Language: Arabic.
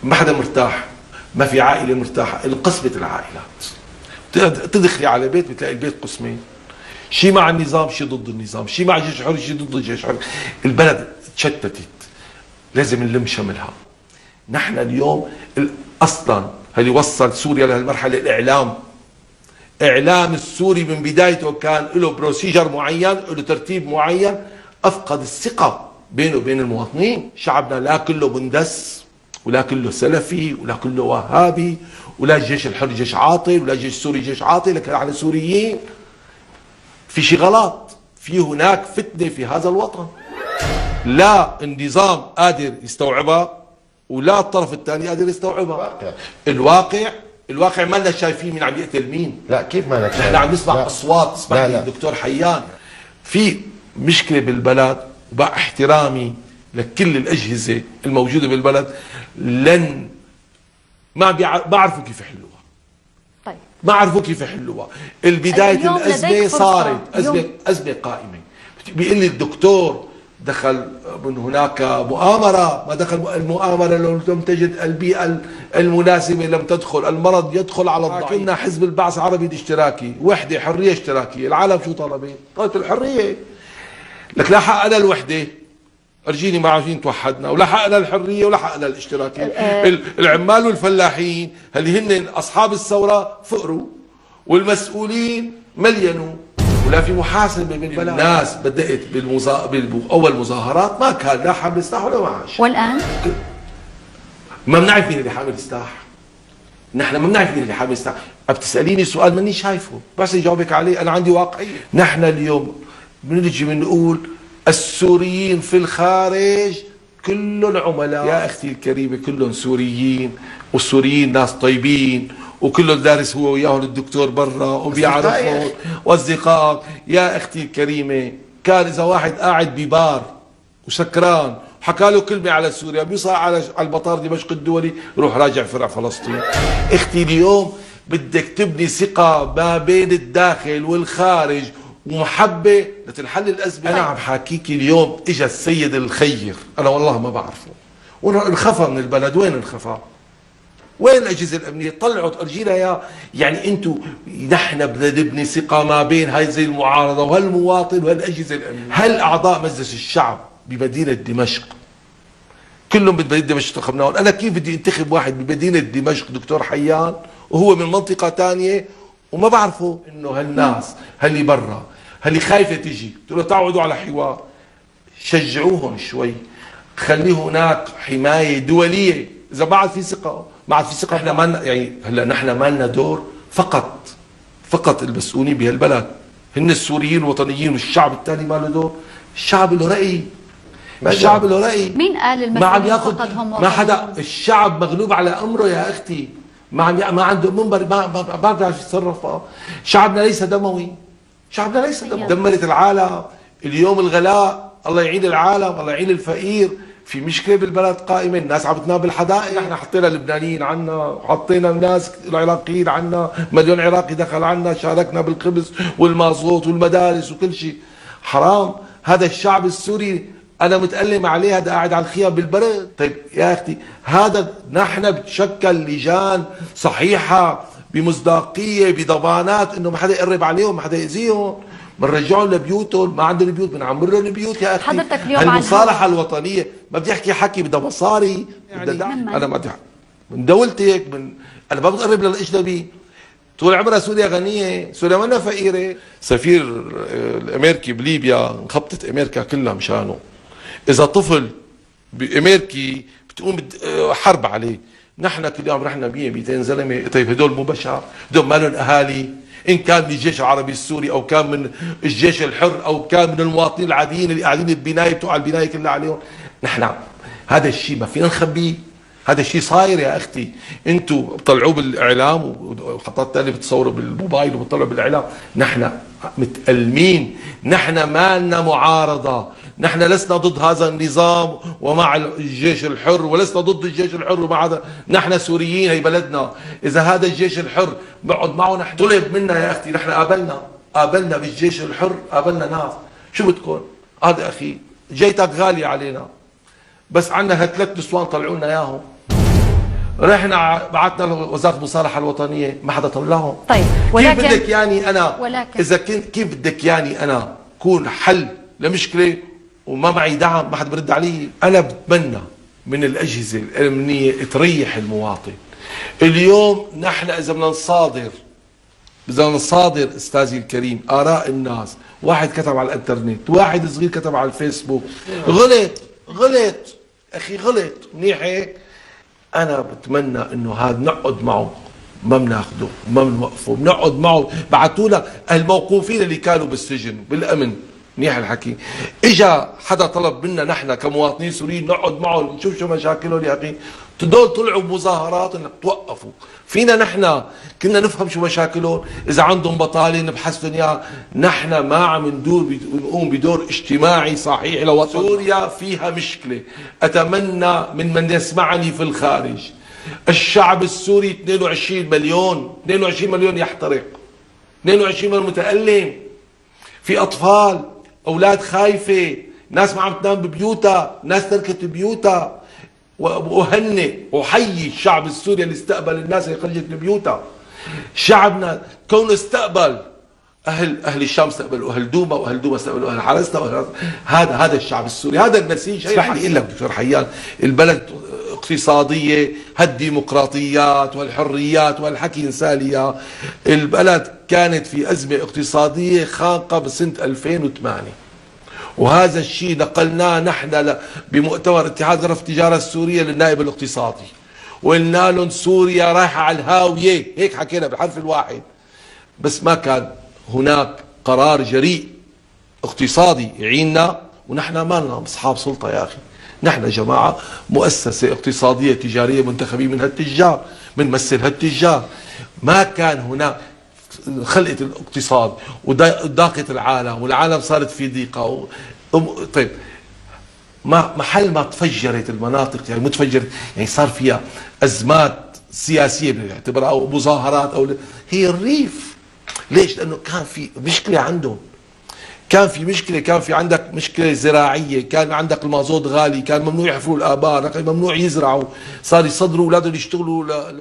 ما حدا مرتاح، ما في عائلة مرتاحة، انقسمت العائلات. تدخلي على بيت بتلاقي البيت قسمين، شيء مع النظام شيء ضد النظام، شيء مع الجيش الحر شيء ضد الجيش الحر. البلد تشتتت، لازم نلم شملها. نحن اليوم اصلا اللي وصل سوريا لهالمرحله الاعلام. اعلام السوري من بدايته كان له بروسيجر معين، له ترتيب معين، افقد الثقه بينه وبين المواطنين. شعبنا لا كله بندس، ولا كله سلفي، ولا كله وهابي، ولا الجيش الحر جيش عاطل، ولا الجيش السوري جيش عاطل، لكن على سوريين في شيء غلط، في هناك فتنه في هذا الوطن لا النظام قادر يستوعبها ولا الطرف الثاني قادر يستوعبها. الواقع ما لنا شايفين مين عم يقتل مين. لا كيف ما لك؟ نحن عم نسمع اصوات. اسمح لي دكتور حيان، في مشكله بالبلد، وبع احترامي لكل الاجهزه الموجوده بالبلد ما بعرفوا كيف يحلوها. طيب ما عرفوا كيف يحلوها. البدايه الازمه صارت ازمه قائمه. بيقول لي الدكتور دخل من هناك مؤامرة، ما دخل المؤامرة لو لم تجد البيئة المناسبة لم تدخل، المرض يدخل على الضعيف. كنا حزب البعث العربي الاشتراكي، وحدة حرية اشتراكية، العالم شو طلبت؟ طلبت الحرية. لك لا حقنا الوحدة، ارجيني ما عارفين توحدنا، ولا حقنا الحرية ولا حقنا الاشتراكية. العمال والفلاحين اللي هن أصحاب الثورة فقروا، والمسؤولين ملينوا، ولا في محاسبه بالبلد. الناس بدات باول مظاهرات ما كان لا حامل سلاح ولا معاش. والان ما بنعرف مين اللي حامل سلاح. نحن ما بنعرف مين اللي حامل سلاح. بتساليني سؤال ماني شايفه، بس اجاوبك عليه. انا عندي واقعيه. نحن اليوم بنجي بنقول السوريين في الخارج كلهم عملاء. يا اختي الكريمه كلهم سوريين، والسوريين ناس طيبين، وكله دارس هو وياهم الدكتور برا وبيعرفوا واصدقاء. يا اختي الكريمه كان اذا واحد قاعد ببار وسكران وحكى له كلمه على سوريا بيصعد على المطار دمشق الدولي يروح راجع فرع فلسطين. اختي اليوم بدك تبني ثقه ما بين الداخل والخارج ومحبه لتنحل الازمه. انا عم حاكيك اليوم اجى السيد الخير، انا والله ما بعرفه، وانخفى من البلد. وين انخفى؟ وين الاجهزه الامنيه؟ طلعوا ارجينا يا يعني انتم. نحن بدنا نبني ثقه ما بين هذه المعارضه وهالمواطن وهالاجهزه الامنيه. هل اعضاء مجلس الشعب بمدينه دمشق كلهم بمدينه دمشق انتخبناهم؟ انا كيف بدي انتخب واحد بمدينه دمشق دكتور حيان وهو من منطقه ثانيه وما بعرفه؟ انه هالناس هاللي برا هاللي خايفه تجي، قلت له تعودوا على حوار، شجعوهم شوي، خليه هناك حمايه دوليه. اذا ما عاد في ثقه، ما عاد في ثقه. احنا ما يعني هلا نحن ما لنا دور، فقط المسؤولين بهالبلد هن السوريين الوطنيين، والشعب الثاني ما له دور. الشعب له راي، الشعب له راي. مين قال المسؤولين ما عم ياخذ فقط هم ما حدا. الشعب مغلوب على امره يا اختي، ما عنده منبر، ما بيعرف يتصرف. شعبنا ليس دموي، شعبنا ليس دموي. دمرت العالم اليوم. الغلاء، الله يعين العالم، الله يعين الفقير. في مشكله بالبلد قائمه، الناس عم بتنام بالحدائق. نحن حطينا اللبنانيين عنا، وحطينا الناس العراقيين عنا، مليون عراقي دخل عنا، شاركنا بالخبز والمازوت والمدارس وكل شيء. حرام. هذا الشعب السوري انا متألم عليه، هذا قاعد على الخيام بالبرد. طيب يا اختي هذا نحن بتشكل لجان صحيحه بمصداقيه بضمانات انه ما حدا يقرب عليهم، ما حدا يأذيهم، بنرجعهم لبيوتهم. ما عندهم بيوت بنعمر لهم بيوت يا اخي. حضرتك اليوم المصالحه الوطنيه ما بدي احكي حكي بدها مصاري، بدها انا ما بدي من دولتك انا ما بقرب للاجنبي. طول عمرها سوريا غنيه، سوريا منا فقيره. سفير الامريكي بليبيا انخبطت امريكا كلها مشانه. اذا طفل بامريكي بتقوم حرب عليه. نحن كل يوم رحنا 100 200 زلمه. طيب هدول مو بشر؟ هدول ما لهم اهالي؟ ان كان من الجيش العربي السوري او كان من الجيش الحر او كان من المواطنين العاديين اللي قاعدين البنايه بتوع البنايه كلها عليهم. نحن هذا الشيء ما فينا نخبيه، هذا الشيء صاير يا اختي. انتم بتطلعوه بالاعلام وخطات ثانيه بتصوروا بالموبايل وبتطلعوا بالاعلام. نحن متألمين، نحن ما لنا معارضه، نحن لسنا ضد هذا النظام ومع الجيش الحر، ولسنا ضد الجيش الحر ومع هذا. نحن سوريين، هي بلدنا. اذا هذا الجيش الحر بقعد معه نحن طلب منا يا اختي، نحن قابلنا بالجيش الحر، قابلنا ناس. شو بدكم؟ هذا اخي جيتك غالي علينا، بس عندنا 3 نسوان طلعوا لنا اياهم. رحنا بعثنا لوزاره المصالحه الوطنيه ما حدا طلعهم. طيب ولكن كيف بدك يعني انا ولكن اذا كنت كيف بدك يعني انا كون حل لمشكله وما معي دعم ما حدا برد علي؟ انا بتمنى من الاجهزه الامنيه تريح المواطن. اليوم نحن اذا بدنا نصادر استاذي الكريم اراء الناس، واحد كتب على الانترنت، واحد صغير كتب على الفيسبوك، غلط اخي، غلط منيح هيك. انا بتمنى انه هذا نقعد معه، ما بناخده ما بنوقفه، بنقعد معه. بعثوا لنا الموقوفين اللي كانوا بالسجن بالامن، منيح الحكي. اجا حدا طلب منا نحن كمواطنين سوريين نقعد معه نشوف شو مشاكلهم يا اخي. دول طلعوا بمظاهرات انك توقفوا فينا، نحن كنا نفهم شو مشاكلهم، اذا عندهم بطاله نبحث لهم اياها. نحن ما عم نقوم بدور اجتماعي صحيح لو سوريا فيها مشكله. اتمنى من يسمعني في الخارج، الشعب السوري 22 مليون يحترق، 22 مليون متألم، في اطفال اولاد خايفه، ناس ما عم تنام ببيوتها، ناس تركت بيوتها. وأهنئ وحيي الشعب السوري اللي استقبل الناس اللي خرجت من بيوتها. شعبنا كونه استقبل اهل الشام، استقبلوا اهل دوما، واهل دوما استقبلوا اهل حرسنا، هذا الشعب السوري، هذا النسيج. اسمح لي اقول لك دكتور حيان، البلد اقتصاديه، هالديمقراطيات والحريات والحكي انساليه. البلد كانت في ازمه اقتصاديه خانقه بسنه 2008، وهذا الشيء نقلناه نحن بمؤتمر اتحاد غرف التجارة السورية للنائب الاقتصادي، وقلنا لهم سوريا رايحة على الهاوية، هيك حكينا بالحرف الواحد. بس ما كان هناك قرار جريء اقتصادي يعيننا، ونحن ما لنا اصحاب سلطة يا اخي. نحن جماعة مؤسسة اقتصادية تجارية منتخبين من هالتجار، بنمثل هالتجار. ما كان هناك خلقت الاقتصاد وضاقت العالم، والعالم صارت في ضيقه. طيب محل ما تفجرت المناطق، يعني متفجرت، يعني صار فيها ازمات سياسيه بنعتبرها او مظاهرات، او هي الريف. ليش؟ لانه كان في مشكله عندهم، كان في عندك مشكله زراعيه، كان عندك المازوت غالي، كان ممنوع يحفروا الابار، ممنوع يزرعوا، صار يصدروا اولادهم يشتغلوا